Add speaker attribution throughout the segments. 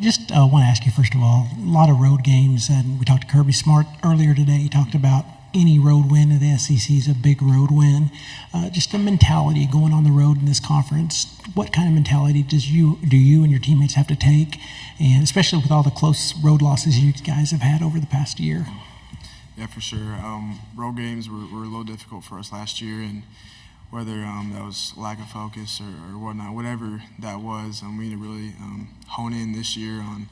Speaker 1: just want to ask you, first of all, a lot of road games, and we talked to Kirby Smart earlier today. He talked about any road win in the SEC is a big road win. Just the mentality going on the road in this conference, what kind of mentality do you and your teammates have to take, and especially with all the close road losses you guys have had over the past year?
Speaker 2: Yeah, for sure. Road games were a little difficult for us last year, and whether that was lack of focus or whatnot, whatever that was, we need to really hone in this year on,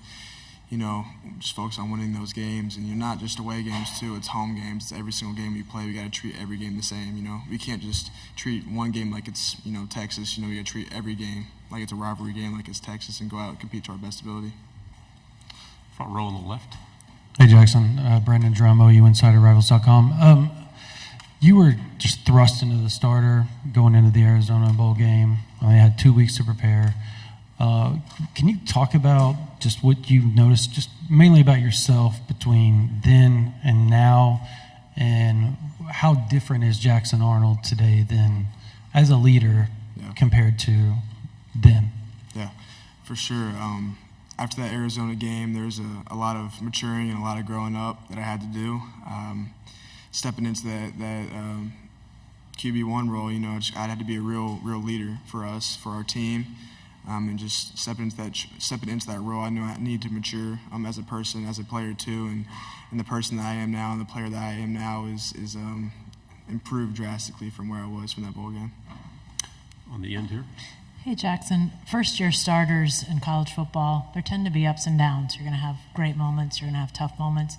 Speaker 2: just focus on winning those games. And you're not just away games too; it's home games. It's every single game we play. We got to treat every game the same. We can't just treat one game like it's Texas. We got to treat every game like it's a rivalry game, like it's Texas, and go out and compete to our best ability.
Speaker 3: Front row on the left.
Speaker 4: Hey Jackson, Brandon Drum, OU Insider Rivals.com. You were just thrust into the starter going into the Arizona Bowl game. I had 2 weeks to prepare. Can you talk about just what you noticed, just mainly about yourself between then and now, and how different is Jackson Arnold today than as a leader compared to then? Yeah,
Speaker 2: for sure. After that Arizona game, there's a lot of maturing and a lot of growing up that I had to do. Stepping into that QB1 role, I had to be a real leader for us, for our team, and just stepping into that role. I knew I needed to mature as a person, as a player too, and the person that I am now and the player that I am now is improved drastically from where I was from that bowl game.
Speaker 3: On the end here.
Speaker 5: Hey Jackson, first-year starters in college football, there tend to be ups and downs. You're going to have great moments, you're going to have tough moments.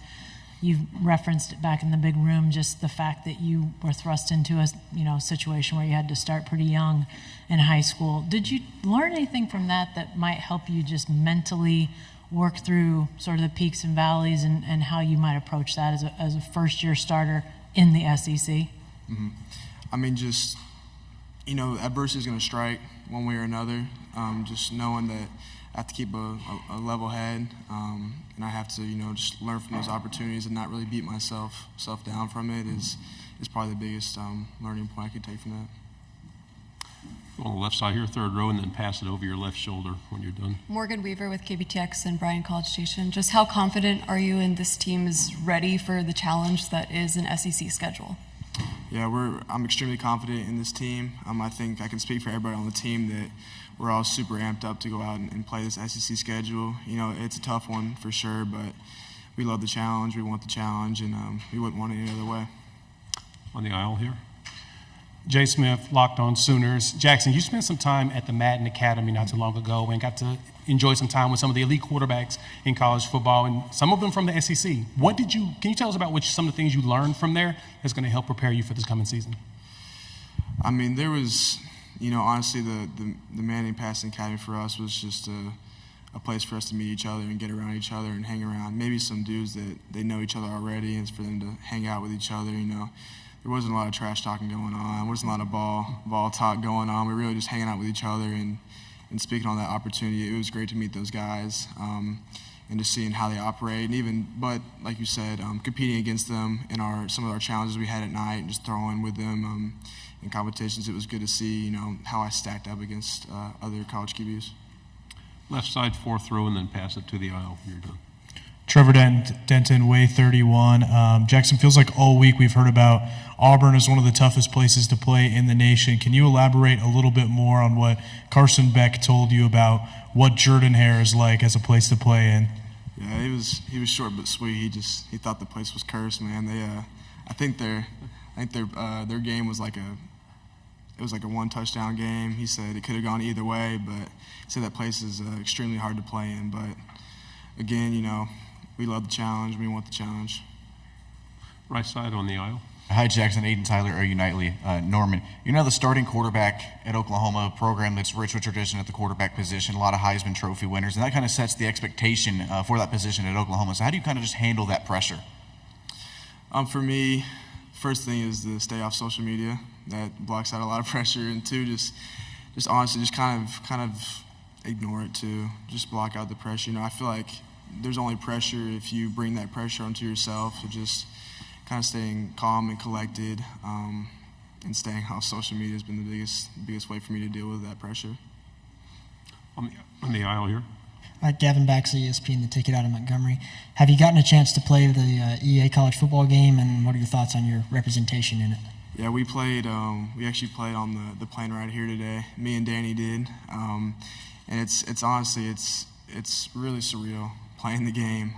Speaker 5: You've referenced it back in the big room, just the fact that you were thrust into a situation where you had to start pretty young in high school. Did you learn anything from that might help you just mentally work through sort of the peaks and valleys and how you might approach that as a first-year starter in the SEC?
Speaker 2: Mm-hmm. Just adversity is going to strike one way or another. Just knowing that I have to keep a level head, and I have to, just learn from those opportunities and not really beat myself down from it is probably the biggest learning point I could take from that.
Speaker 3: On the left side here, third row, and then pass it over your left shoulder when you're done.
Speaker 6: Morgan Weaver with KBTX and Bryan College Station. Just how confident are you in this team is ready for the challenge that is an SEC schedule?
Speaker 2: Yeah, I'm extremely confident in this team. I think I can speak for everybody on the team that we're all super amped up to go out and play this SEC schedule. It's a tough one for sure, but we love the challenge. We want the challenge, and we wouldn't want it any other way.
Speaker 3: On the aisle here.
Speaker 7: Jay Smith, Locked On Sooners. Jackson, you spent some time at the Madden Academy not too long ago and got to enjoy some time with some of the elite quarterbacks in college football, and some of them from the SEC. Can you tell us about some of the things you learned from there that's going to help prepare you for this coming season?
Speaker 2: There was, honestly, the Manning Passing Academy for us was just a place for us to meet each other and get around each other and hang around. Maybe some dudes that they know each other already, and it's for them to hang out with each other, There wasn't a lot of trash talking going on. There wasn't a lot of ball talk going on. We were really just hanging out with each other and speaking on that opportunity. It was great to meet those guys and just seeing how they operate. But like you said, competing against them in some of our challenges we had at night and just throwing with them in competitions. It was good to see, how I stacked up against other college QBs.
Speaker 3: Left side, fourth row, and then pass it to the aisle. You're done.
Speaker 8: Trevor Denton, Way 31. Jackson, feels like all week we've heard about Auburn as one of the toughest places to play in the nation. Can you elaborate a little bit more on what Carson Beck told you about what Jordan-Hare is like as a place to play in?
Speaker 2: Yeah, he was short but sweet. He thought the place was cursed, man. I think their game was like a one touchdown game. He said it could have gone either way, but he said that place is extremely hard to play in. But again, we love the challenge. We want the challenge.
Speaker 3: Right side on the aisle.
Speaker 9: Hi, Jackson. Aiden Tyler, OU Nightly. Norman, you're now the starting quarterback at Oklahoma, a program that's rich with tradition at the quarterback position, a lot of Heisman Trophy winners, and that kind of sets the expectation for that position at Oklahoma. So how do you kind of just handle that pressure?
Speaker 2: For me, first thing is to stay off social media. That blocks out a lot of pressure. And two, just honestly, just kind of ignore it too. Just block out the pressure. I feel like there's only pressure if you bring that pressure onto yourself. So just kind of staying calm and collected, and staying off social media has been the biggest way for me to deal with that pressure.
Speaker 3: On the aisle here.
Speaker 10: Gavin Baxley, ESPN, the ticket out of Montgomery. Have you gotten a chance to play the EA college football game, and what are your thoughts on your representation in it?
Speaker 2: Yeah, we played. We actually played on the plane ride here today. Me and Danny did, and it's honestly it's really surreal playing the game.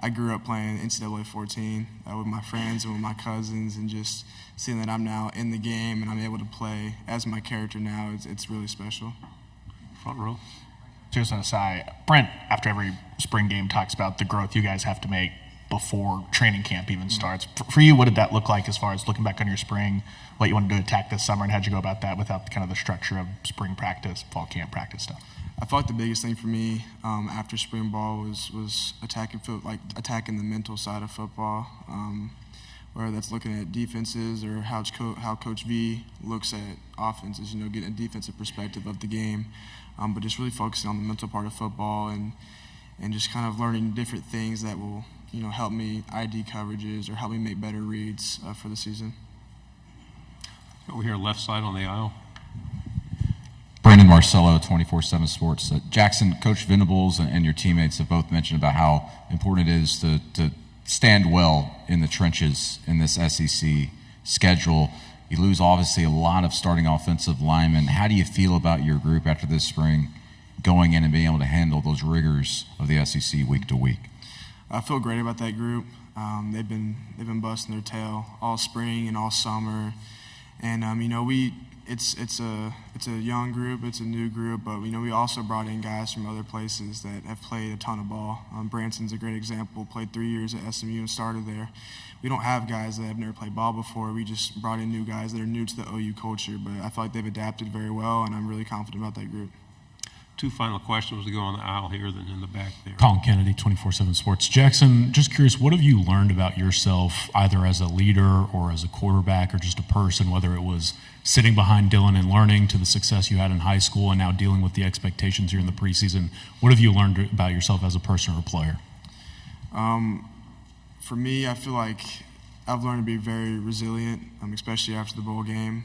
Speaker 2: I grew up playing NCAA 14 with my friends and with my cousins, and just seeing that I'm now in the game and I'm able to play as my character now, it's really special.
Speaker 3: Front row.
Speaker 11: Just an aside, Brent, after every spring game, talks about the growth you guys have to make before training camp even starts. For you, what did that look like as far as looking back on your spring, what you wanted to attack this summer, and how'd you go about that without kind of the structure of spring practice, fall camp practice stuff?
Speaker 2: I felt like the biggest thing for me after spring ball was attacking the mental side of football, whether that's looking at defenses or how Coach V looks at offenses. Getting a defensive perspective of the game, but just really focusing on the mental part of football and just kind of learning different things that will help me ID coverages or help me make better reads for the season.
Speaker 3: Over here, left side on the aisle.
Speaker 12: Brandon Marcello, 24/7 Sports. Jackson, Coach Venables and your teammates have both mentioned about how important it is to stand well in the trenches in this SEC schedule. You lose, obviously, a lot of starting offensive linemen. How do you feel about your group after this spring going in and being able to handle those rigors of the SEC week to week?
Speaker 2: I feel great about that group. They've been busting their tail all spring and all summer, and it's a young group, it's a new group, but we also brought in guys from other places that have played a ton of ball. Branson's a great example, played 3 years at SMU and started there. We don't have guys that have never played ball before. We just brought in new guys that are new to the OU culture, but I feel like they've adapted very well, and I'm really confident about that group.
Speaker 3: Two final questions to go on the aisle here, then in the back there.
Speaker 13: Colin Kennedy, 24/7 Sports. Jackson, just curious, what have you learned about yourself, either as a leader or as a quarterback or just a person, whether it was sitting behind Dylan and learning to the success you had in high school and now dealing with the expectations here in the preseason? What have you learned about yourself as a person or a player?
Speaker 2: For me, I feel like I've learned to be very resilient, especially after the bowl game.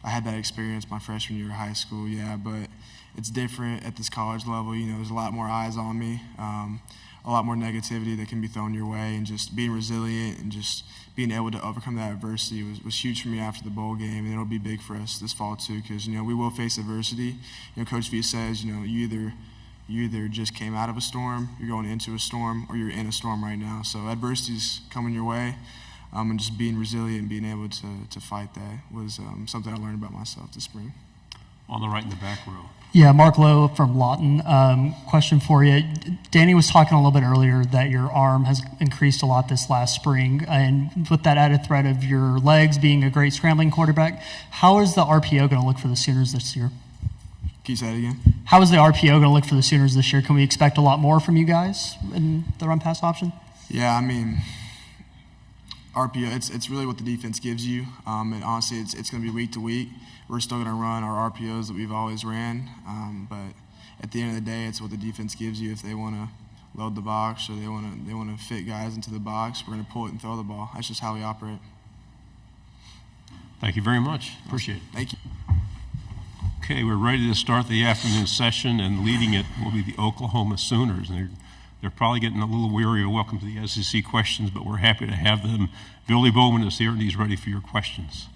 Speaker 2: I had that experience my freshman year of high school, but it's different at this college level. There's a lot more eyes on me, a lot more negativity that can be thrown your way, and just being resilient and just being able to overcome that adversity was huge for me after the bowl game, and it'll be big for us this fall too, because we will face adversity. Coach V says you either just came out of a storm, you're going into a storm, or you're in a storm right now. So adversity's coming your way, and just being resilient and being able to fight that was something I learned about myself this spring.
Speaker 3: On the right in the back row.
Speaker 10: Yeah, Mark Lowe from Lawton. Question for you. Danny was talking a little bit earlier that your arm has increased a lot this last spring, and with that added threat of your legs being a great scrambling quarterback, how is the RPO going to look for the Sooners this year?
Speaker 2: Can you say that again?
Speaker 10: How is the RPO going to look for the Sooners this year? Can we expect a lot more from you guys in the run-pass option?
Speaker 2: Yeah, RPO, it's really what the defense gives you, and honestly, it's going to be week to week. We're still going to run our RPOs that we've always ran, but at the end of the day, it's what the defense gives you. If they want to load the box or they want to fit guys into the box, we're going to pull it and throw the ball. That's just how we operate.
Speaker 3: Thank you very much. Appreciate it.
Speaker 2: Thank you.
Speaker 3: Okay, we're ready to start the afternoon session, and leading it will be the Oklahoma Sooners. They're probably getting a little weary of welcome to the SEC questions, but we're happy to have them. Billy Bowman is here, and he's ready for your questions.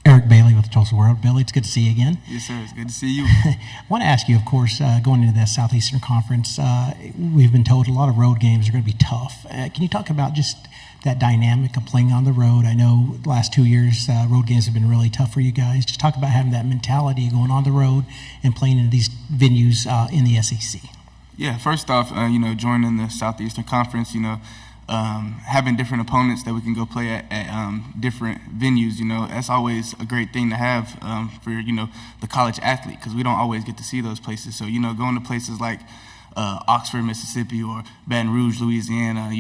Speaker 1: Eric Bailey with the Tulsa World. Billy, it's good to see you again.
Speaker 2: Yes, sir. It's good to see you.
Speaker 1: I want to ask you, of course, going into the Southeastern Conference, we've been told a lot of road games are going to be tough. Can you talk about just that dynamic of playing on the road? I know the last 2 years, road games have been really tough for you guys. Just talk about having that mentality going on the road and playing in these venues in the SEC.
Speaker 14: Yeah, first off, joining the Southeastern Conference, having different opponents that we can go play at different venues, that's always a great thing to have for, the college athlete, because we don't always get to see those places. So, going to places like Oxford, Mississippi, or Baton Rouge, Louisiana,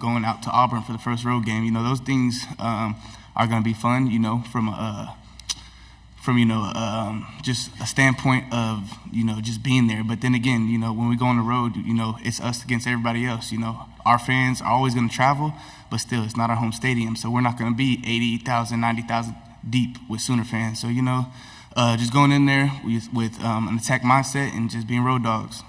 Speaker 14: going out to Auburn for the first road game, those things are going to be fun, from just a standpoint of, just being there. But then again, when we go on the road, it's us against everybody else. Our fans are always going to travel, but still, it's not our home stadium. So we're not going to be 80,000, 90,000 deep with Sooner fans. So, just going in there with an attack mindset and just being road dogs.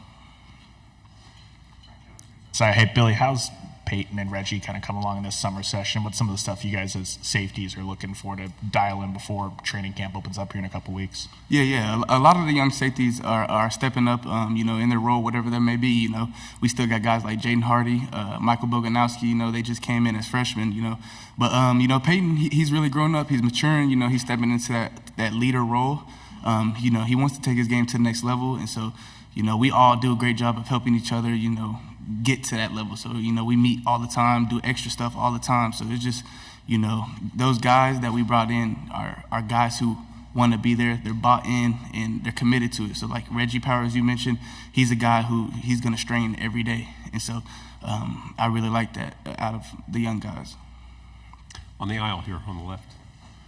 Speaker 11: So, hey, Billy, how's Peyton and Reggie kind of come along in this summer session? What's some of the stuff you guys as safeties are looking for to dial in before training camp opens up here in a couple weeks?
Speaker 14: Yeah. A lot of the young safeties are stepping up, in their role, whatever that may be. We still got guys like Jaden Hardy, Michael Boganowski, they just came in as freshmen, But, Peyton, he's really grown up. He's maturing, he's stepping into that leader role. He wants to take his game to the next level. And so, we all do a great job of helping each other, get to that level. So, we meet all the time, do extra stuff all the time. So it's just, those guys that we brought in are guys who want to be there. They're bought in and they're committed to it. So like Reggie Powers, you mentioned, he's a guy who he's going to strain every day. And so I really like that out of the young guys.
Speaker 3: On the aisle here on the left.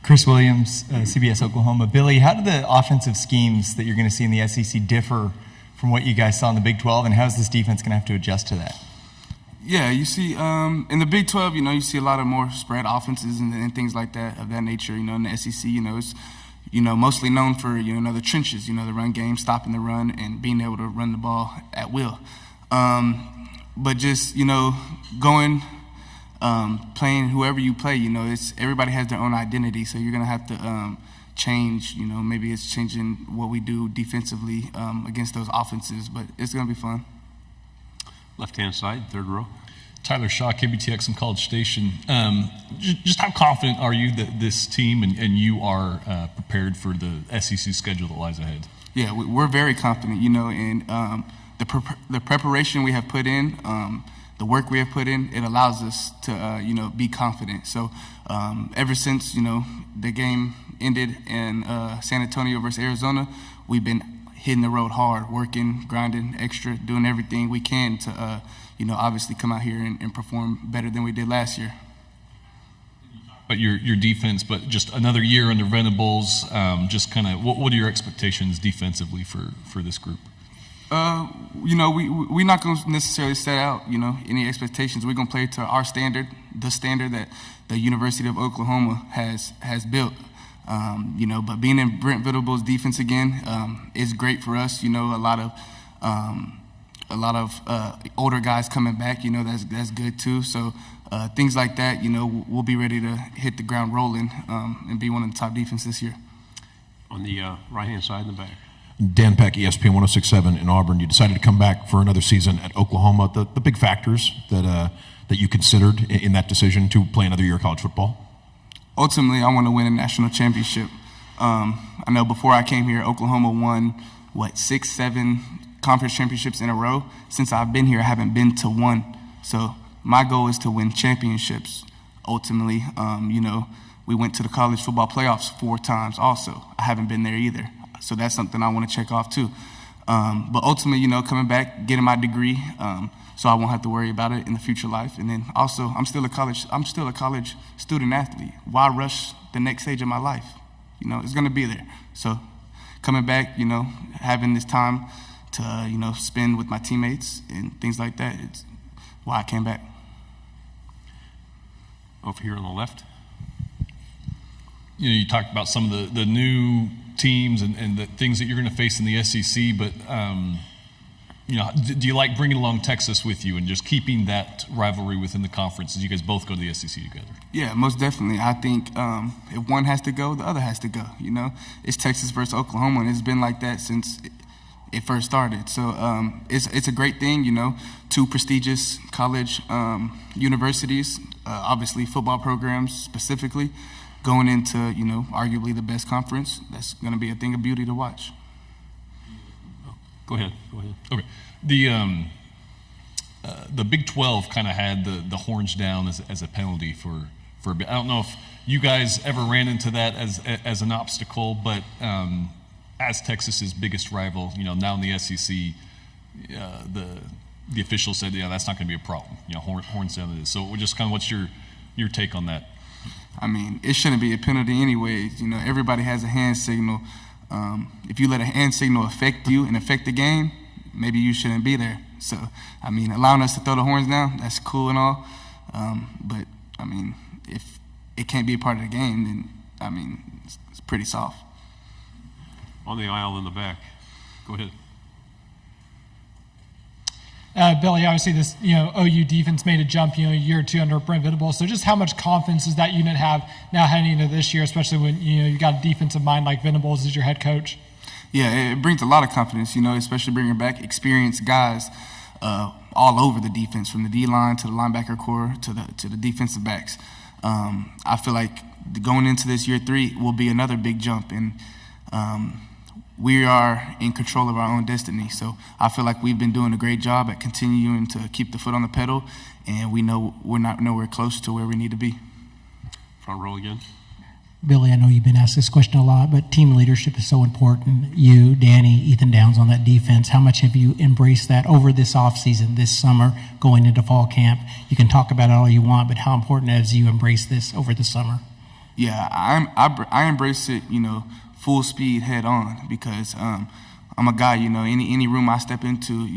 Speaker 15: Chris Williams, CBS Oklahoma. Billy, how do the offensive schemes that you're going to see in the SEC differ from what you guys saw in the Big 12, and how's this defense going to have to adjust to that?
Speaker 14: Yeah, you see, in the Big 12, you see a lot of more spread offenses and things like that of that nature. In the SEC, it's mostly known for the trenches, the run game, stopping the run, and being able to run the ball at will. But just going, playing whoever you play, it's everybody has their own identity, so you're gonna have to change. Maybe it's changing what we do defensively against those offenses, but it's gonna be fun.
Speaker 3: Left-hand side, third row.
Speaker 16: Tyler Shaw, KBTX and College Station. Just how confident are you that this team and you are prepared for the SEC schedule that lies ahead?
Speaker 14: Yeah, we're very confident, in the preparation we have put in, the work we have put in, it allows us to, be confident. So ever since, the game ended in San Antonio versus Arizona, we've been hitting the road hard, working, grinding, extra, doing everything we can to, obviously come out here and perform better than we did last year.
Speaker 16: But your defense, but just another year under Venables, just kind of what are your expectations defensively for this group?
Speaker 14: We're not going to necessarily set out, any expectations. We're going to play to our standard, the standard that the University of Oklahoma has built. But being in Brent Venables' defense again is great for us. A lot of older guys coming back. That's good too. So things like that. We'll be ready to hit the ground rolling and be one of the top defenses this year.
Speaker 3: On the right-hand side in the back.
Speaker 17: Dan Peck, ESPN 106.7 in Auburn. You decided to come back for another season at Oklahoma. The big factors that you considered in that decision to play another year of college football?
Speaker 14: Ultimately, I want to win a national championship. I know before I came here, Oklahoma won, 6, 7 conference championships in a row. Since I've been here, I haven't been to one. So my goal is to win championships. Ultimately, we went to the college football playoffs 4 times also. I haven't been there either. So that's something I want to check off too. But ultimately, coming back, getting my degree, so I won't have to worry about it in the future life. And then also, I'm still a college student athlete. Why rush the next stage of my life? It's going to be there. So coming back, having this time to, spend with my teammates and things like that, it's why I came back.
Speaker 3: Over here on the left.
Speaker 16: You talked about some of the new teams and the things that you're going to face in the SEC, but do you like bringing along Texas with you and just keeping that rivalry within the conference as you guys both go to the SEC together? Yeah,
Speaker 14: most definitely. I think if one has to go, the other has to go. It's Texas versus Oklahoma, and it's been like that since it first started. So it's a great thing. 2 prestigious college universities, obviously football programs specifically, going into, arguably the best conference. That's going to be a thing of beauty to watch.
Speaker 3: Go ahead.
Speaker 16: Okay. The Big 12 kind of had the horns down as a penalty for a bit. I don't know if you guys ever ran into that as an obstacle, but as Texas's biggest rival, now in the SEC, the officials said, that's not going to be a problem. Horns down it is. So just kind of what's your take on that?
Speaker 14: I mean, it shouldn't be a penalty anyways. Everybody has a hand signal. If you let a hand signal affect you and affect the game, maybe you shouldn't be there. So, I mean, allowing us to throw the horns down, that's cool and all. But, I mean, if it can't be a part of the game, then I mean, it's pretty soft.
Speaker 3: On the aisle in the back. Go ahead.
Speaker 18: Billy, obviously this, OU defense made a jump, a year or two under Brent Venables. So just how much confidence does that unit have now heading into this year, especially when, you got a defensive mind like Venables as your head coach?
Speaker 14: Yeah, it brings a lot of confidence, especially bringing back experienced guys all over the defense, from the D-line to the linebacker core to the defensive backs. I feel like going into this year 3 will be another big jump, and we are in control of our own destiny. So I feel like we've been doing a great job at continuing to keep the foot on the pedal, and we know we're not nowhere close to where we need to be.
Speaker 3: Front row again.
Speaker 1: Billy, I know you've been asked this question a lot, but team leadership is so important. You, Danny, Ethan Downs on that defense, how much have you embraced that over this offseason, this summer, going into fall camp? You can talk about it all you want, but how important has you embraced this over the summer?
Speaker 14: Yeah, I embrace it, full speed head on, because I'm a guy, any room I step into,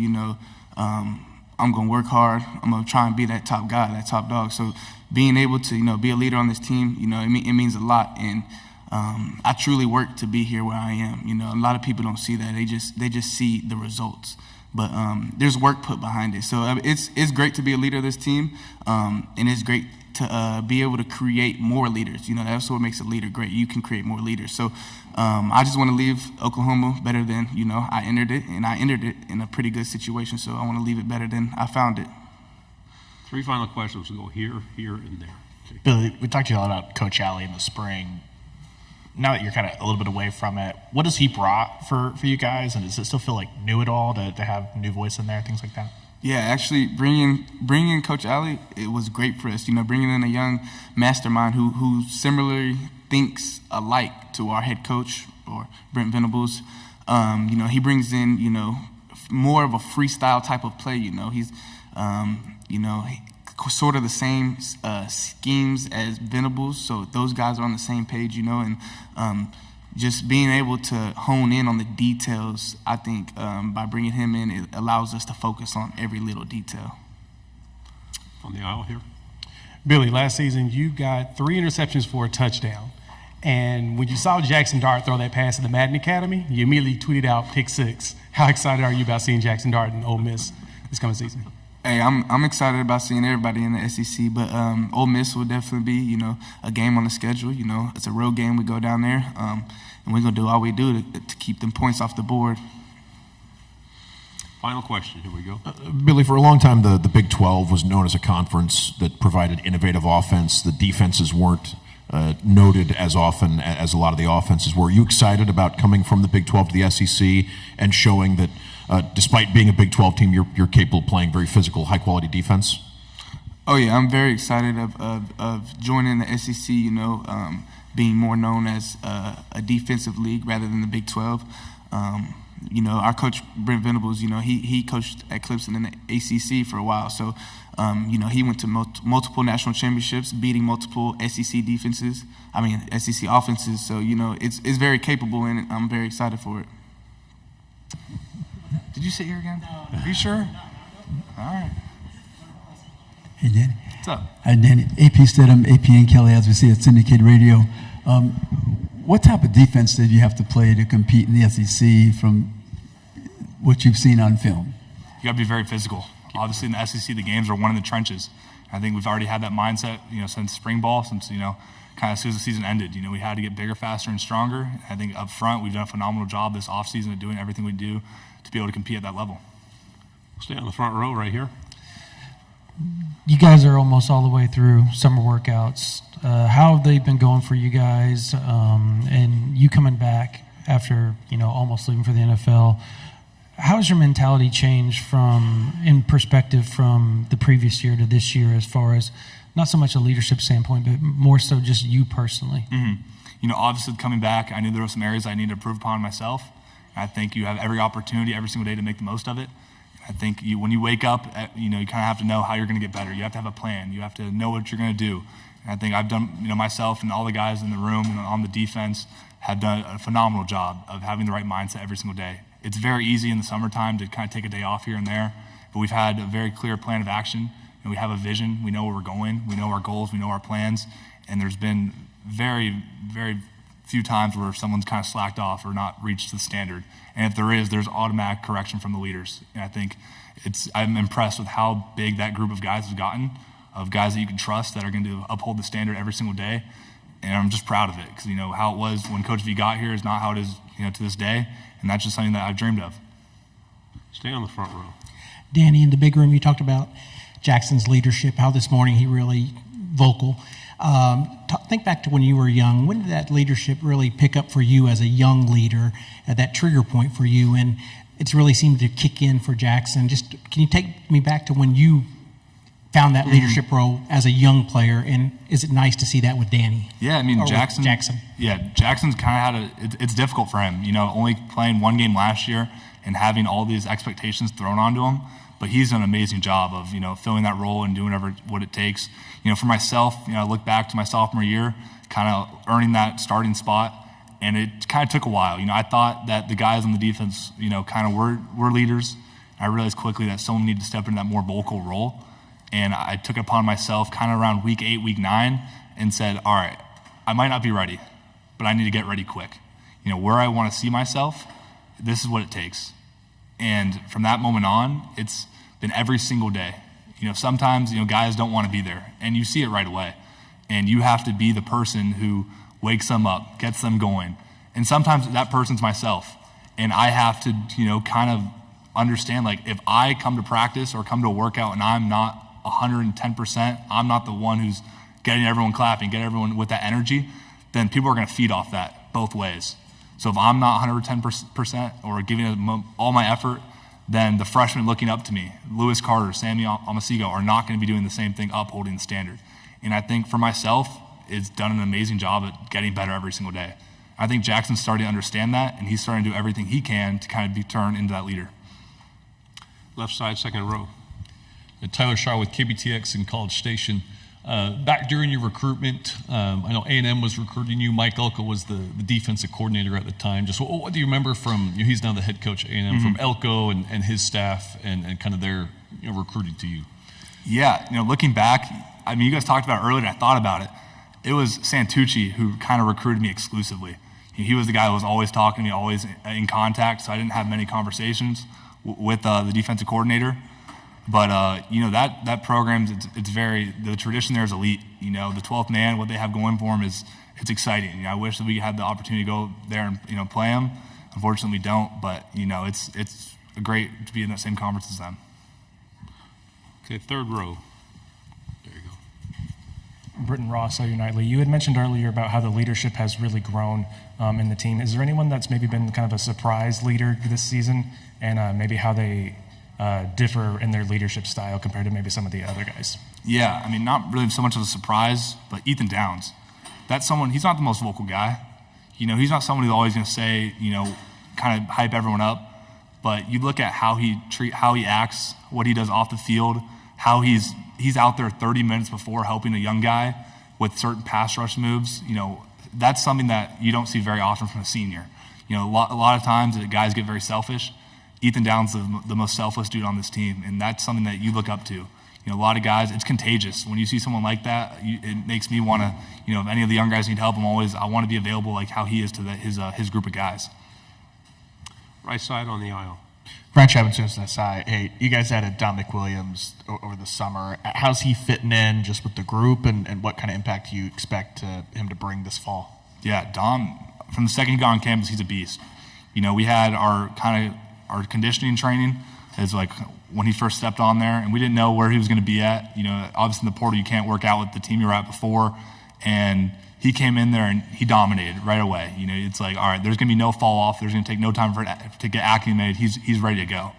Speaker 14: I'm going to work hard. I'm going to try and be that top guy, that top dog. So being able to, be a leader on this team, it means a lot. And I truly work to be here where I am. A lot of people don't see that. They just see the results. But there's work put behind it. So it's great to be a leader of this team, and it's great to be able to create more leaders. That's what makes a leader great. You can create more leaders. So I just want to leave Oklahoma better than, I entered it, and I entered it in a pretty good situation. So I want to leave it better than I found it.
Speaker 3: 3 final questions. We'll go here, and there. Okay.
Speaker 11: Billy, we talked to you a lot about Coach Alley in the spring. Now that you're kind of a little bit away from it, what has he brought for you guys? And does it still feel like new at all to have new voice in there, things like that?
Speaker 14: Yeah, actually, bringing Coach Alley, it was great for us. Bringing in a young mastermind who similarly thinks alike to our head coach, or Brent Venables. He brings in, more of a freestyle type of play. He's, sort of the same schemes as Venables, so those guys are on the same page, and just being able to hone in on the details, I think by bringing him in, it allows us to focus on every little detail.
Speaker 3: On the aisle here.
Speaker 7: Billy, last season you got 3 interceptions for a touchdown. And when you saw Jackson Dart throw that pass at the Madden Academy, you immediately tweeted out pick 6. How excited are you about seeing Jackson Dart in Ole Miss this coming season?
Speaker 14: Hey, I'm excited about seeing everybody in the SEC, but Ole Miss will definitely be, a game on the schedule. It's a road game. We go down there, and we're going to do all we do to keep them points off the board.
Speaker 3: Final question. Here we go.
Speaker 17: Billy, for a long time, the Big 12 was known as a conference that provided innovative offense. The defenses weren't noted as often as a lot of the offenses were. Are you excited about coming from the Big 12 to the SEC and showing that despite being a Big 12 team, you're capable of playing very physical, high-quality defense?
Speaker 14: Oh, yeah, I'm very excited of joining the SEC, being more known as a defensive league rather than the Big 12. Our coach, Brent Venables, he coached at Clemson in the ACC for a while. So, he went to multiple national championships, beating multiple SEC SEC offenses. So, it's very capable, and I'm very excited for it. Did you sit here again? Are you sure? All right.
Speaker 19: Hey, Danny.
Speaker 11: What's up?
Speaker 19: Hi, Danny. AP Stidham, AP and Kelly, as we see at Syndicate Radio. What type of defense did you have to play to compete in the SEC from what you've seen on film?
Speaker 20: You got to be very physical. Obviously, in the SEC, the games are won in the trenches. I think we've already had that mindset, since spring ball, since, kind of as soon as the season ended. We had to get bigger, faster, and stronger. I think up front, we've done a phenomenal job this offseason of doing everything we do to be able to compete at that level.
Speaker 3: Stay on the front row right here.
Speaker 4: You guys are almost all the way through summer workouts. How have they been going for you guys? And you coming back after, almost leaving for the NFL. How has your mentality changed in perspective from the previous year to this year, as far as not so much a leadership standpoint, but more so just you personally?
Speaker 20: Mm-hmm. Obviously coming back, I knew there were some areas I needed to improve upon myself. I think you have every opportunity every single day to make the most of it. I think when you wake up, you kind of have to know how you're going to get better. You have to have a plan. You have to know what you're going to do. And I think I've done, myself and all the guys in the room and on the defense have done a phenomenal job of having the right mindset every single day. It's very easy in the summertime to kind of take a day off here and there, but we've had a very clear plan of action, and we have a vision. We know where we're going. We know our goals. We know our plans, and there's been very, very few times where someone's kind of slacked off or not reached the standard. And if there is, there's automatic correction from the leaders. And I think I'm impressed with how big that group of guys has gotten, of guys that you can trust that are going to uphold the standard every single day. And I'm just proud of it because, how it was when Coach V got here is not how it is, to this day. And that's just something that I've dreamed of.
Speaker 3: Stay on the front row.
Speaker 1: Danny, in the big room, you talked about Jackson's leadership, how this morning he really vocal. Think back to when you were young. When did that leadership really pick up for you as a young leader, at that trigger point for you? And it's really seemed to kick in for Jackson. Just can you take me back to when you found that leadership role as a young player, and is it nice to see that with Danny?
Speaker 20: Yeah, I mean,
Speaker 1: Jackson.
Speaker 20: Yeah, Jackson's kind of had it's difficult for him, only playing one game last year and having all these expectations thrown onto him. But he's done an amazing job of, filling that role and doing what it takes. For myself, I look back to my sophomore year, kind of earning that starting spot, and it kind of took a while. I thought that the guys on the defense, kind of were leaders. I realized quickly that someone needed to step into that more vocal role. And I took it upon myself kind of around week 8, week 9, and said, all right, I might not be ready, but I need to get ready quick. Where I want to see myself, this is what it takes. And from that moment on, it's been every single day. Sometimes, guys don't want to be there, and you see it right away. And you have to be the person who wakes them up, gets them going. And sometimes that person's myself. And I have to, kind of understand, like, if I come to practice or come to a workout and I'm not 110%, I'm not the one who's getting everyone clapping, get everyone with that energy, then people are going to feed off that both ways. So if I'm not 110% or giving all my effort, then the freshmen looking up to me, Lewis Carter, Sammy Amasigo, are not going to be doing the same thing, upholding the standard. And I think for myself, it's done an amazing job at getting better every single day. I think Jackson's starting to understand that, and he's starting to do everything he can to kind of be turned into that leader.
Speaker 3: Left side, second row.
Speaker 16: Tyler Shaw with KBTX in College Station. Back during your recruitment, I know A&M was recruiting you. Mike Elko was the defensive coordinator at the time. Just what do you remember from, he's now the head coach at A&M, from Elko and his staff and kind of their recruiting to you?
Speaker 20: Yeah, looking back, I mean, you guys talked about it earlier, and I thought about it. It was Santucci who kind of recruited me exclusively. He was the guy who was always talking to me, always in contact, so I didn't have many conversations with the defensive coordinator. But, that program, it's very, the tradition there is elite. The 12th man, what they have going for them it's exciting. I wish that we had the opportunity to go there and, play them. Unfortunately, we don't. But, it's great to be in that same conference as them.
Speaker 3: Okay, third row. There you go.
Speaker 21: Britton Ross, OU Nightly. You had mentioned earlier about how the leadership has really grown in the team. Is there anyone that's maybe been kind of a surprise leader this season, and maybe how they differ in their leadership style compared to maybe some of the other guys?
Speaker 20: Yeah, I mean, not really so much of a surprise, but Ethan Downs. That's someone, he's not the most vocal guy. He's not someone who's always going to say, kind of hype everyone up. But you look at how he acts, what he does off the field, how he's out there 30 minutes before helping a young guy with certain pass rush moves. That's something that you don't see very often from a senior. A lot of times guys get very selfish. Ethan Downs is the most selfless dude on this team, and that's something that you look up to. A lot of guys, it's contagious. When you see someone like that, it makes me want to, if any of the young guys need help, I want to be available like how he is to his group of guys.
Speaker 3: Right side on the aisle.
Speaker 11: Brent Chapman, SI. Hey, you guys added Dominic Williams over the summer. How's he fitting in just with the group, and what kind of impact do you expect him to bring this fall?
Speaker 20: Yeah, Dom, from the second he got on campus, he's a beast. We had our conditioning training is like when he first stepped on there, and we didn't know where he was going to be at. Obviously in the portal you can't work out with the team you were at before, and he came in there and he dominated right away. It's like, all right, there's going to be no fall off. There's going to take no time for it to get acclimated. He's ready to go.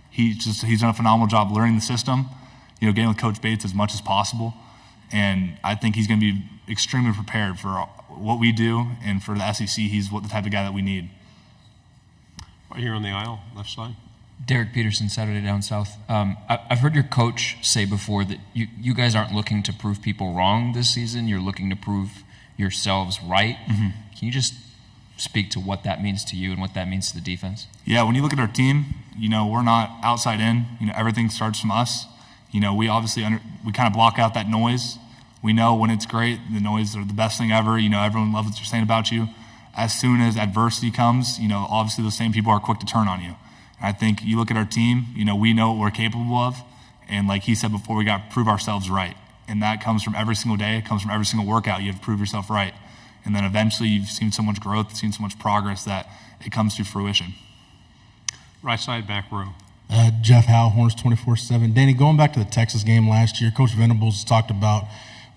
Speaker 20: He's done a phenomenal job learning the system, getting with Coach Bates as much as possible, and I think he's going to be extremely prepared for what we do, and for the SEC, he's the type of guy that we need.
Speaker 3: Right here on the aisle, left side.
Speaker 22: Derek Peterson, Saturday Down South. I've heard your coach say before that you guys aren't looking to prove people wrong this season. You're looking to prove yourselves right. Mm-hmm. Can you just speak to what that means to you and what that means to the defense?
Speaker 20: Yeah, when you look at our team, we're not outside in. Everything starts from us. We obviously we kind of block out that noise. We know when it's great, the noise are the best thing ever. Everyone loves what they're saying about you. As soon as adversity comes, obviously those same people are quick to turn on you. And I think you look at our team, we know what we're capable of. And like he said before, we got to prove ourselves right. And that comes from every single day. It comes from every single workout. You have to prove yourself right. And then eventually you've seen so much growth, seen so much progress that it comes to fruition.
Speaker 3: Right side, back row.
Speaker 5: Jeff Howe, Horns 24/7. Danny, going back to the Texas game last year, Coach Venables talked about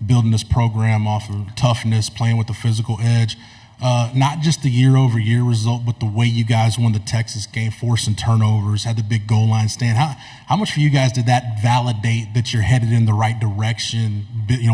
Speaker 5: building this program off of toughness, playing with the physical edge. Not just the year-over-year result, but the way you guys won the Texas game, forcing turnovers, had the big goal line stand. How much for you guys did that validate that you're headed in the right direction,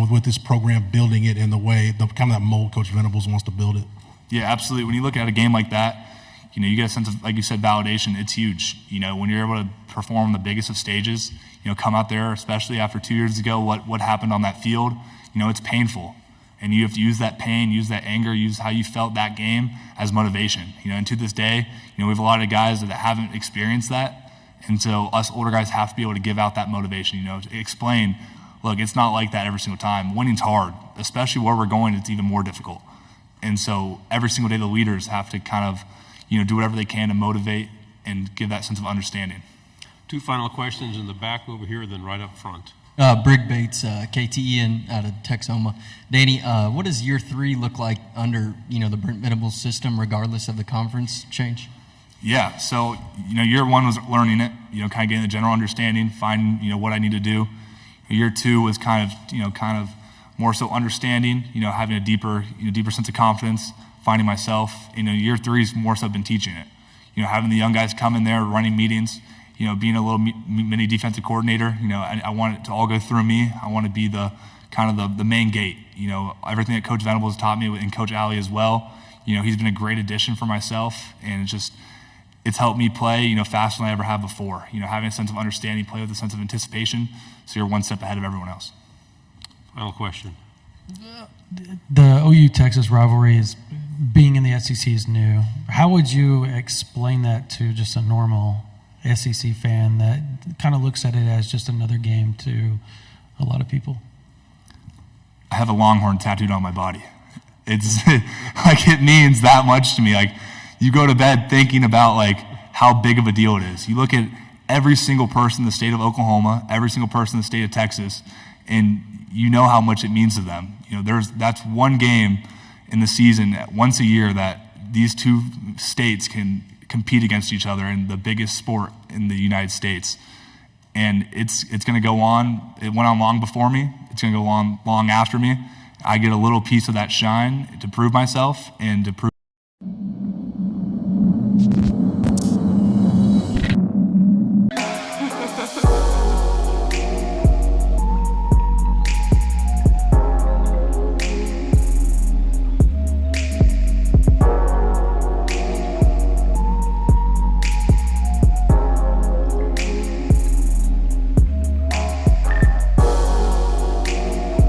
Speaker 5: with this program, building it in the way, kind of that mold Coach Venables wants to build it?
Speaker 20: Yeah, absolutely. When you look at a game like that, you get a sense of, like you said, validation. It's huge. When you're able to perform the biggest of stages, come out there, especially after 2 years ago, what happened on that field, it's painful. And you have to use that pain, use that anger, use how you felt that game as motivation. And to this day, we have a lot of guys that haven't experienced that. And so us older guys have to be able to give out that motivation, to explain, look, it's not like that every single time. Winning's hard, especially where we're going, it's even more difficult. And so every single day the leaders have to kind of, do whatever they can to motivate and give that sense of understanding.
Speaker 3: Two final questions in the back over here, then right up front.
Speaker 6: Brig Bates, KTEN out of Texoma. Danny, what does year 3 look like under, the Brent Venables system, regardless of the conference change?
Speaker 20: Yeah, so, year 1 was learning it, kind of getting the general understanding, finding, what I need to do. Year 2 was kind of more so understanding, having a deeper sense of confidence, finding myself. Year 3's more so been teaching it. Having the young guys come in there, running meetings, being a little mini defensive coordinator, I want it to all go through me. I want to be the kind of the main gate. Everything that Coach Venables has taught me, and Coach Alley as well. He's been a great addition for myself, and it's helped me play, faster than I ever have before. Having a sense of understanding, play with a sense of anticipation, so you're one step ahead of everyone else.
Speaker 3: Final question.
Speaker 4: The OU-Texas rivalry is being in the SEC is new. How would you explain that to just a normal SEC fan that kind of looks at it as just another game to a lot of people?
Speaker 20: I have a Longhorn tattooed on my body. It's like it means that much to me. Like you go to bed thinking about like how big of a deal it is. You look at every single person in the state of Oklahoma, every single person in the state of Texas, and you know how much it means to them. That's one game in the season once a year that these two states can compete against each other in the biggest sport in the United States. And it's going to go on. It went on long before me. It's going to go on long after me. I get a little piece of that shine to prove myself and to prove